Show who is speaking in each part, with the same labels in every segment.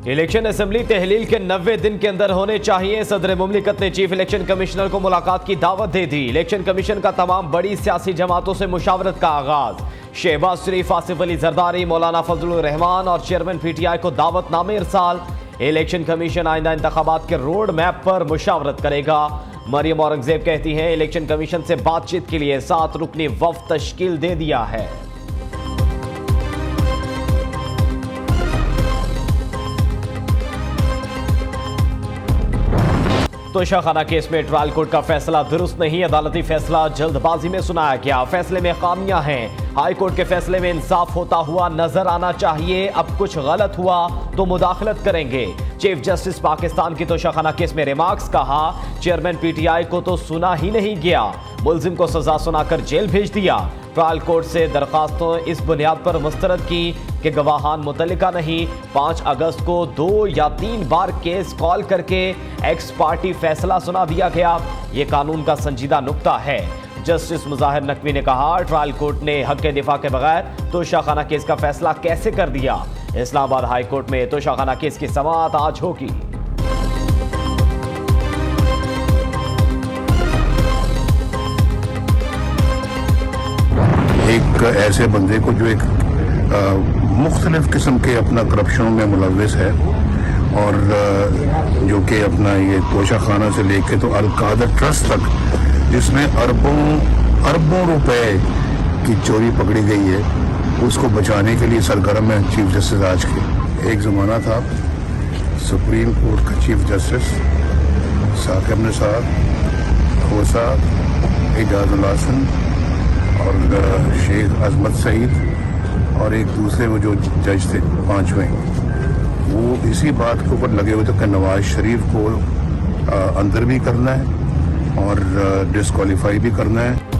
Speaker 1: Election assembly तहलील के 90 दिन के अंदर होने चाहिए। सदर मुमलिकत ने चीफ इलेक्शन कमिश्नर को मुलाकात की दावत दे दी। इलेक्शन कमीशन का तमाम बड़ी सियासी जमातों से मुशावरत का आगाज। शहबाज शरीफ, आसिफ अली जरदारी, मौलाना फजलुर रहमान और चेयरमैन पीटीआई को दावतनामे इरसाल। इलेक्शन कमीशन आइंदा इंतखाबात के रोड मैप पर मुशावरत करेगा। मरियम औरंगजेब कहती हैं इलेक्शन कमीशन से बातचीत के लिए 7 रुकनी वफ्द तश्कील दे दिया है। तोशाखाना केस में ट्रायल कोर्ट का फैसला दुरुस्त नहीं। अदालती फैसला जल्दबाजी में सुनाया गया। फैसले में खामियां हैं। हाई कोर्ट के फैसले में इंसाफ होता हुआ नजर आना चाहिए। अब कुछ गलत हुआ तो मुदाखलत करेंगे। चीफ जस्टिस पाकिस्तान की तोशाखाना केस में रिमार्क्स। कहा चेयरमैन पीटीआई को तो सुना ही नहीं गया, मुलजिम को सजा सुनाकर जेल भेज दिया। ट्रायल कोर्ट से दरखास्तों इस बुनियाद पर मुस्तरद की कि गवाहान मुतल्लिका नहीं। 5 अगस्त को 2 या 3 बार केस कॉल करके एक्स पार्टी फैसला सुना दिया गया। ये कानून का संजीदा नुक्ता है। जस्टिस मुजाहिर नकवी ने कहा ट्रायल कोर्ट ने हक के दिफा के बगैर तोशाखाना केस का फैसला कैसे कर दिया। इस्लामाबाद हाई कोर्ट में तोशाखाना केस की समाअत आज होगी।
Speaker 2: एक ऐसे बंदे को जो एक मुख्तलिफ किस्म के अपना करप्शनों में मुलव्विस है और जो कि अपना ये तोशाखाना से लेके तो अल-कादर ट्रस्ट तक जिसमें अरबों रुपए की चोरी पकड़ी गई है, उसको बचाने के लिए सरगर्म है चीफ जस्टिस आज के। एक ज़माना था सुप्रीम कोर्ट का चीफ जस्टिस साकिब निसार, खोसा, एजाजुल हसन और शेख अजमत सईद और एक दूसरे वो जो जज थे 5वें, वो इसी बात के ऊपर लगे हुए थे कि नवाज शरीफ को अंदर भी करना है और डिस्क्वालीफाई भी करना है।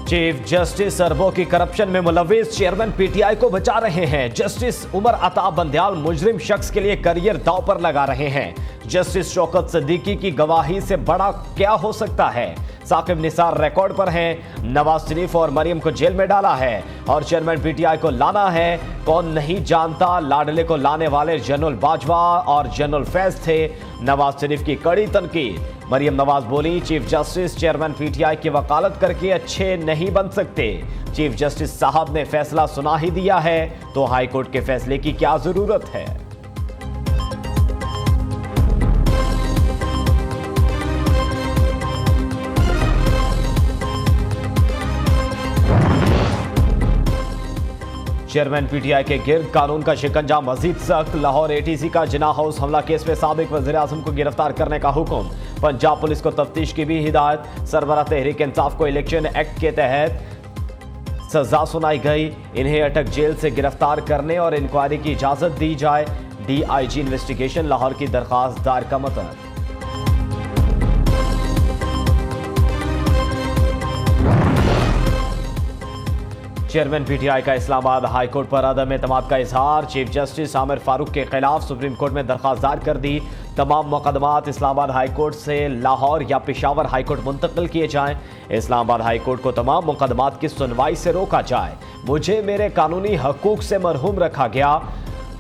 Speaker 1: चीफ जस्टिस अरबों की करप्शन में मुलव्विस चेयरमैन पीटीआई को बचा रहे हैं। जस्टिस उमर अता बंदयाल मुजरिम शख्स के लिए करियर दांव पर लगा रहे हैं। जस्टिस शौकत सिद्दीकी की गवाही से बड़ा क्या हो सकता है। साकिब निसार रिकॉर्ड पर हैं। नवाज शरीफ और मरियम को जेल में डाला है और चेयरमैन पीटीआई को लाना है। कौन नहीं जानता, लाडले को लाने वाले जनरल बाजवा और जनरल फैज थे। नवाज शरीफ की कड़ी तनकीद। मरियम नवाज बोली चीफ जस्टिस चेयरमैन पीटीआई की वकालत करके अच्छे नहीं बन सकते। चीफ जस्टिस साहब ने फैसला सुना ही दिया है तो हाई कोर्ट के फैसले की क्या जरूरत है। चेयरमैन पीटीआई के गिर्द कानून का शिकंजा मजीद सख्त। लाहौर एटीसी का जिना हाउस हमला केस में साबिक वज़ीर आज़म को गिरफ्तार करने का हुक्म। पंजाब पुलिस को तफ्तीश की भी हिदायत। सरबराह तहरीक इंसाफ को इलेक्शन एक्ट के तहत सजा सुनाई गई। इन्हें अटक जेल से गिरफ्तार करने और इंक्वायरी की इजाजत दी जाए। DIG इन्वेस्टिगेशन लाहौर की दरखास्त दायर का मतन। चेयरमैन पीटीआई का इस्लामाबाद हाई कोर्ट पर अदम एतमाद का इजहार। चीफ जस्टिस आमिर फारूक के खिलाफ सुप्रीम कोर्ट में दरखास्त दायर कर दी। तमाम मुकदमात इस्लामाबाद हाई कोर्ट से लाहौर या पेशावर हाई कोर्ट मुंतकिल किए जाएं। इस्लामाबाद हाई कोर्ट को तमाम मुकदमात की सुनवाई से रोका जाए। मुझे मेरे कानूनी हकूक से मरहूम रखा गया।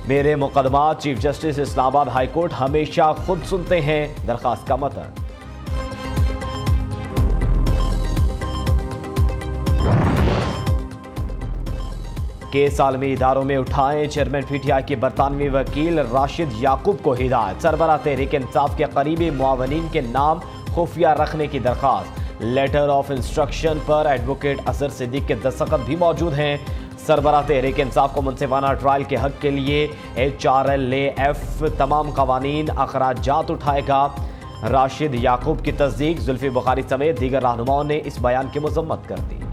Speaker 1: मेरे मुकदमात chief justice Islamabad high court हमेशा खुद सुनते हैं। दरखास्त का मतन। केस आलमी इदारों में उठाएं। चेयरमैन पीटीआई की बरतानवी वकील राशिद याकूब को हिदायत। सरबराह तहरीक इंसाफ के करीबी मुआवनीन के नाम खुफिया रखने की दरखास्त। लेटर ऑफ इंस्ट्रक्शन पर एडवोकेट असर सिद्दीक के दस्तखत भी मौजूद हैं। सरबराह तहरीक इंसाफ को मुनसिफाना ट्रायल के हक के लिए HRLAF तमाम कवानीन अखराजात उठाएगा। राशिद याकूब की तस्दीक। जुल्फी बुखारी समेत दीगर रहनुमाओं ने इस बयान की मजम्मत कर दी।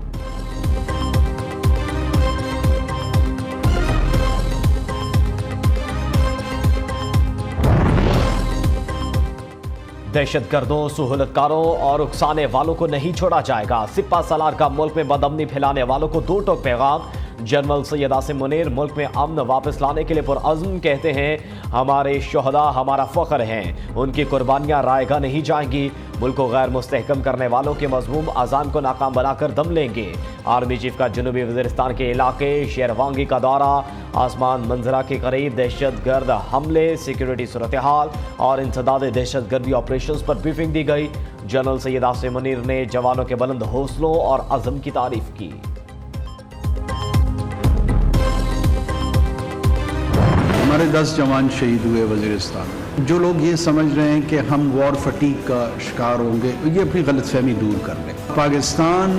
Speaker 1: दहशतगर्दों, सहूलतकारों और उकसाने वालों को नहीं छोड़ा जाएगा। सिपा सलार का मुल्क में बदअमनी फैलाने वालों को 2 टोक पैगाम। जनरल सैयद आसिम मुनीर मुल्क में अमन वापस लाने के लिए पुरअज़्म, कहते हैं हमारे शोहदा हमारा फ़ख्र हैं, उनकी कुर्बानियाँ रायगा नहीं जाएंगी। मुल्क को गैर मुस्तहकम करने वालों के मज़मूम अज़ान को नाकाम बनाकर दम लेंगे। आर्मी चीफ का जनूबी वज़ीरिस्तान के इलाके शेरवांगी का दौरा, आसमान मंजरा के करीब दहशत गर्द हमले, सिक्योरिटी सूरत हाल और इंसदाद दहशत गर्दी ऑपरेशन पर ब्रीफिंग दी गई। जनरल सैयद आसिम मुनीर ने जवानों के बुलंद हौसलों और अज़म की तारीफ की।
Speaker 3: हमारे 10 जवान शहीद हुए वज़ीरिस्तान में। जो लोग ये समझ रहे हैं कि हम वॉर फटीग का शिकार होंगे, ये अपनी गलतफहमी दूर कर लें। पाकिस्तान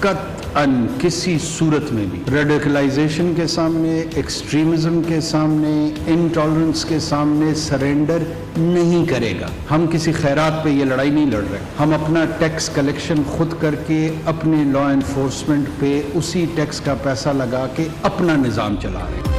Speaker 3: कतअन किसी सूरत में भी रेडिकलाइजेशन के सामने, एक्सट्रीमिज्म के सामने, इंटॉलरेंस के सामने सरेंडर नहीं करेगा। हम किसी खैरात पे ये लड़ाई नहीं लड़ रहे। हम अपना टैक्स कलेक्शन खुद करके अपने लॉ एनफोर्समेंट पे उसी टैक्स का पैसा लगा के अपना निज़ाम चला रहे हैं।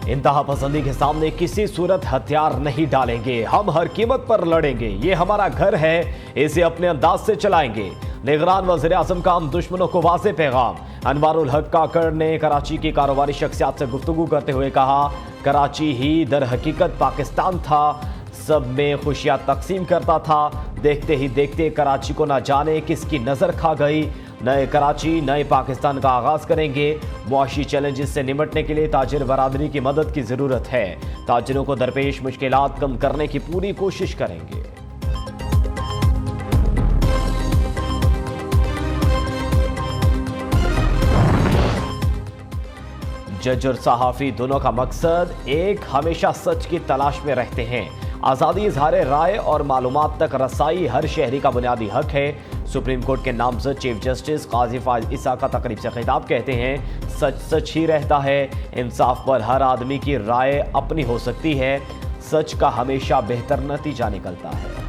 Speaker 1: इंतहा पसंदी के सामने किसी सूरत हथियार नहीं डालेंगे, हम हर कीमत पर लड़ेंगे, ये हमारा घर है, इसे अपने अंदाज से चलाएंगे। निगरान वज़ीर आज़म का हम दुश्मनों को वाज़ेह पैगाम। अनवारुल हक काकड़ ने कराची की कारोबारी शख्सियात से गुफ्तगू करते हुए कहा, कराची ही दर हकीकत पाकिस्तान था, सब में खुशियाँ तकसीम करता था। देखते ही देखते कराची को न जाने किसकी नज़र खा गई। नए कराची नए पाकिस्तान का आगाज़ करेंगे। मुआशी चैलेंजेस से निमटने के लिए ताजिर बरादरी की मदद की ज़रूरत है। ताजिरों को दरपेश मुश्किलात कम करने की पूरी कोशिश करेंगे। जज और सहाफ़ी दोनों का मकसद एक, हमेशा सच की तलाश में रहते हैं। आज़ादी इज़हार राय और मालूमात तक रसाई हर शहरी का बुनियादी हक है। सुप्रीम कोर्ट के नामज़द चीफ जस्टिस काजी फाइज ईसा का तकरीब से खिताब, कहते हैं सच सच ही रहता है। इंसाफ पर हर आदमी की राय अपनी हो सकती है, सच का हमेशा बेहतर नतीजा निकलता है।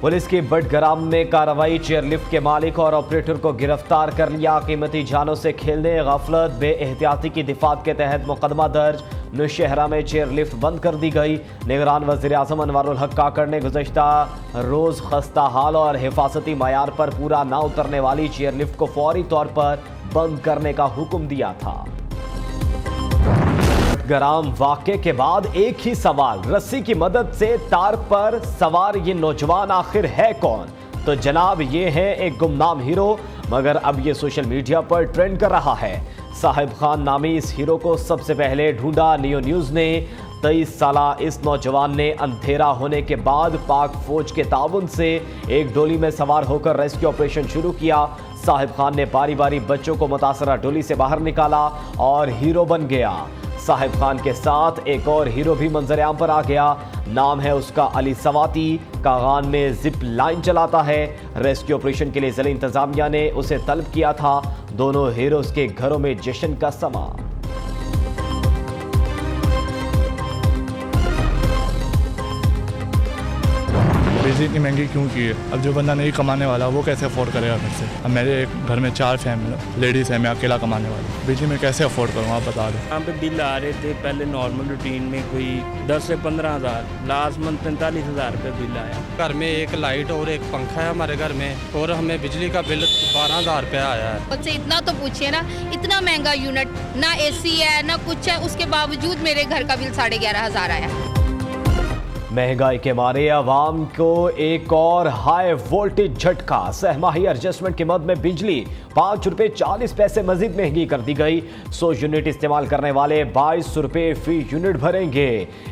Speaker 1: पुलिस की बडगराम में कार्रवाई, चेयरलिफ्ट के मालिक और ऑपरेटर को गिरफ्तार कर लिया। कीमती जानों से खेलने, गफलत, बेएहतियाती की दिफात के तहत मुकदमा दर्ज। नौशहरा में चेयरलिफ्ट बंद कर दी गई। निगरान वज़ीर आज़म अनवारुल हक काकड़ ने गुज़श्ता रोज़ खस्ता हाल और हिफाजती मयार पर पूरा ना उतरने वाली चेयरलिफ्ट को फौरी तौर पर बंद करने का हुक्म दिया था। गराम वाक़े के बाद एक ही सवाल, रस्सी की मदद से तार पर सवार ये नौजवान आखिर है कौन? तो जनाब ये है एक गुमनाम हीरो, मगर अब ये सोशल मीडिया पर ट्रेंड कर रहा है। साहिब खान नामी इस हीरो को सबसे पहले ढूंढा नियो न्यूज़ ने। 23 साला इस नौजवान ने अंधेरा होने के बाद पाक फौज के ताउन से एक डोली में सवार होकर रेस्क्यू ऑपरेशन शुरू किया। साहिब खान ने बारी बारी बच्चों को मुतासरा डोली से बाहर निकाला और हीरो बन गया। साहिब खान के साथ एक और हीरो भी मंजर-ए-आम पर आ गया। नाम है उसका अली सवाती, कागान में जिप लाइन चलाता है। रेस्क्यू ऑपरेशन के लिए ज़िला इंतजामिया ने उसे तलब किया था। दोनों हीरोज के घरों में जश्न का समा।
Speaker 4: बिजली इतनी महंगी क्यों की है? अब जो बंदा नहीं कमाने वाला वो कैसे अफोर्ड करेगा घर से? अब मेरे एक घर में 4 फैमिली लेडीज़ हैं, मैं अकेला कमाने वाला, बिजली में कैसे अफोर्ड करूँ आप बता दें।
Speaker 5: यहाँ पे बिल आ रहे थे पहले नॉर्मल रूटीन में कोई 10 से 15 हज़ार, लास्ट मंथ 45,000 रुपये बिल आया।
Speaker 6: घर में एक लाइट और एक पंखा है हमारे घर में, और हमें बिजली का बिल 12,000 रुपया आया है।
Speaker 7: मुझसे इतना तो पूछिए ना, इतना महंगा यूनिट, ना एसी है ना कुछ है, उसके बावजूद मेरे घर का बिल 11,500 आया।
Speaker 1: महंगाई के मारे अवाम को एक और हाई वोल्टेज झटका। सहमाही एडजस्टमेंट की मद में बिजली 5 रुपये 40 पैसे मजीद महंगी कर दी गई। 100 यूनिट इस्तेमाल करने वाले 22 रुपये फी यूनिट भरेंगे।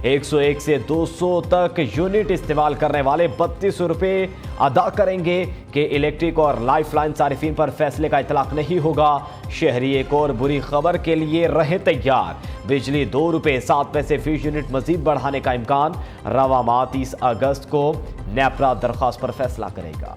Speaker 1: 101 से 200 तक यूनिट इस्तेमाल करने वाले 32 रुपये अदा करेंगे। कि इलेक्ट्रिक और लाइफलाइन सारिफीन पर फैसले का इतलाक नहीं होगा। शहरी एक और बुरी खबर के लिए रहे तैयार। बिजली 2 रुपये 7 पैसे फी यूनिट मजीद बढ़ाने का इम्कान। रवा माह 30 अगस्त को नेपरा दरख्वास्त पर फैसला करेगा।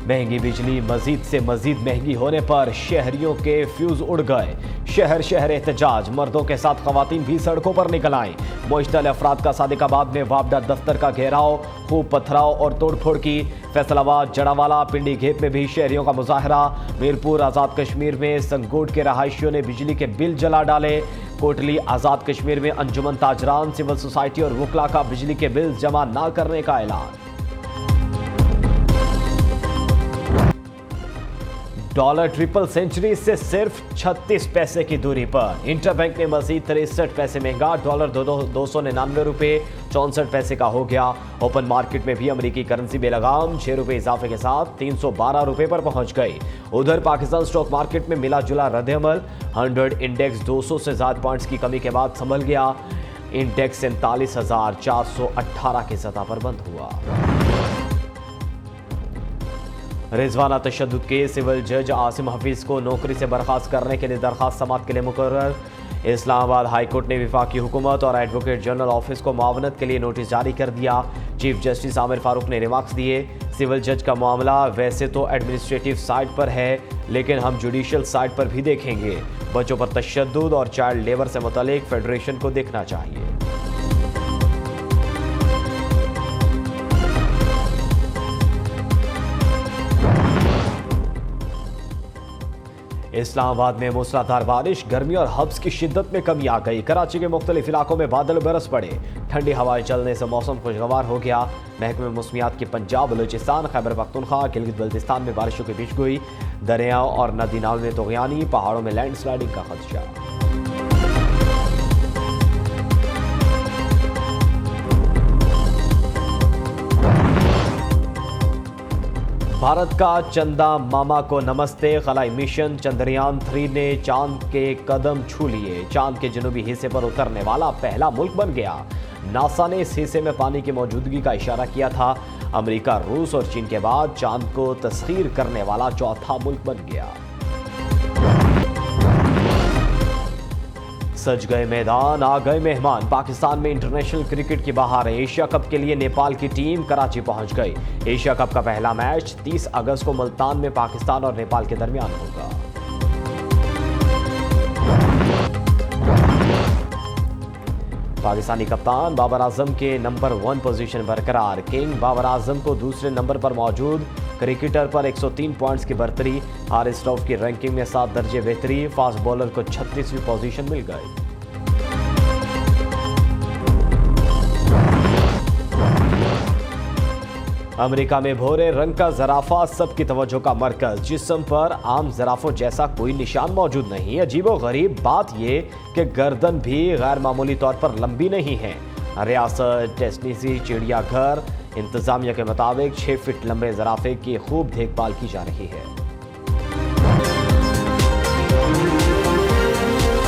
Speaker 1: महंगी बिजली मजीद से मजीद महंगी होने पर शहरियों के फ्यूज उड़ गए। शहर शहर एहतजाज, मर्दों के साथ खवातीन भी सड़कों पर निकल आईं। मुश्तल अफराद का सादिकाबाद में वापडा दफ्तर का घेराव, खूब पथराव और तोड़फोड़ की। फैसलाबाद, जड़ावाला, पिंडी घेप में भी शहरियों का मुजाहरा। मीरपुर, आज़ाद कश्मीर में संगोट के रहायशियों ने बिजली के बिल जला डाले। कोटली, आज़ाद कश्मीर में अंजुमन ताजरान, सिविल सोसाइटी और वकला का बिजली के बिल जमा न करने का ऐलान। डॉलर ट्रिपल सेंचुरी से सिर्फ 36 पैसे की दूरी पर। इंटरबैंक ने मजीद 63 पैसे महंगा डॉलर 299 रुपये 64 पैसे का हो गया। ओपन मार्केट में भी अमेरिकी करेंसी बेलगाम 6 रुपये इजाफे के साथ 312 रुपये पर पहुंच गई। उधर पाकिस्तान स्टॉक मार्केट में मिला जुला रद्द-ए-अमल। 100 इंडेक्स 200 से ज्यादा पॉइंट्स की कमी के बाद संभल गया। इंडेक्स 47,418 की सतह पर बंद हुआ। रिजवाना तशद्दुद के सिविल जज आसिम हफीज को नौकरी से बर्खास्त करने के लिए दरखास्त समाअत के लिए मुकर्रर। इस्लामाबाद हाई कोर्ट ने वफाकी हुकूमत और एडवोकेट जनरल ऑफिस को मुआवनत के लिए नोटिस जारी कर दिया। चीफ जस्टिस आमिर फारूक ने रिमार्क्स दिए, सिविल जज का मामला वैसे तो एडमिनिस्ट्रेटिव साइड पर है, लेकिन हम जुडिशियल साइड पर भी देखेंगे। बच्चों पर तशद्दुद और चाइल्ड लेबर से मुतालिक फेडरेशन को देखना चाहिए। इस्लामाबाद में मूसलाधार बारिश, गर्मी और हब्स की शिद्दत में कमी आ गई। कराची के मुख्तलिफ इलाकों में बादल बरस पड़े। ठंडी हवाएं चलने से मौसम खुशगवार हो गया। महकमे मौसमियात की पंजाब, बलूचिस्तान, खैबर पख्तूनख्वा, गिलगित बल्तिस्तान में बारिशों की पेशगोई। दरियाओं और नदी नालों में तुग़यानी, पहाड़ों में लैंडस्लाइडिंग का खदशा। भारत का चंदा मामा को नमस्ते। खलाई मिशन चंद्रयान 3 ने चांद के कदम छू लिए। चांद के जनूबी हिस्से पर उतरने वाला पहला मुल्क बन गया। नासा ने इस हिस्से में पानी की मौजूदगी का इशारा किया था। अमेरिका, रूस और चीन के बाद चांद को तस्खीर करने वाला चौथा मुल्क बन गया। सज गए मैदान, आ गए मेहमान। पाकिस्तान में इंटरनेशनल क्रिकेट की बहार है। एशिया कप के लिए नेपाल की टीम कराची पहुंच गई। एशिया कप का पहला मैच 30 अगस्त को मुल्तान में पाकिस्तान और नेपाल के दरमियान होगा। पाकिस्तानी कप्तान बाबर आजम के नंबर 1 पोजीशन बरकरार। किंग बाबर आजम को दूसरे नंबर पर मौजूद। क्रिकेटर पर 103 पॉइंट्स की बरतरी। हारिस रऊफ की रैंकिंग में 7 दर्जे बेहतरी। फास्ट बॉलर को 36वीं पोजीशन मिल गई। अमेरिका में भूरे रंग का जराफा सबकी तवज्जो का मरकज। जिस्म पर आम जराफों जैसा कोई निशान मौजूद नहीं। अजीबोगरीब बात यह कि गर्दन भी गैर मामूली तौर पर लंबी नहीं है। रियासत टेस्नीसी चिड़ियाघर इंतजामिया के मुताबिक 6 फीट लंबे जराफे की खूब देखभाल की जा रही है।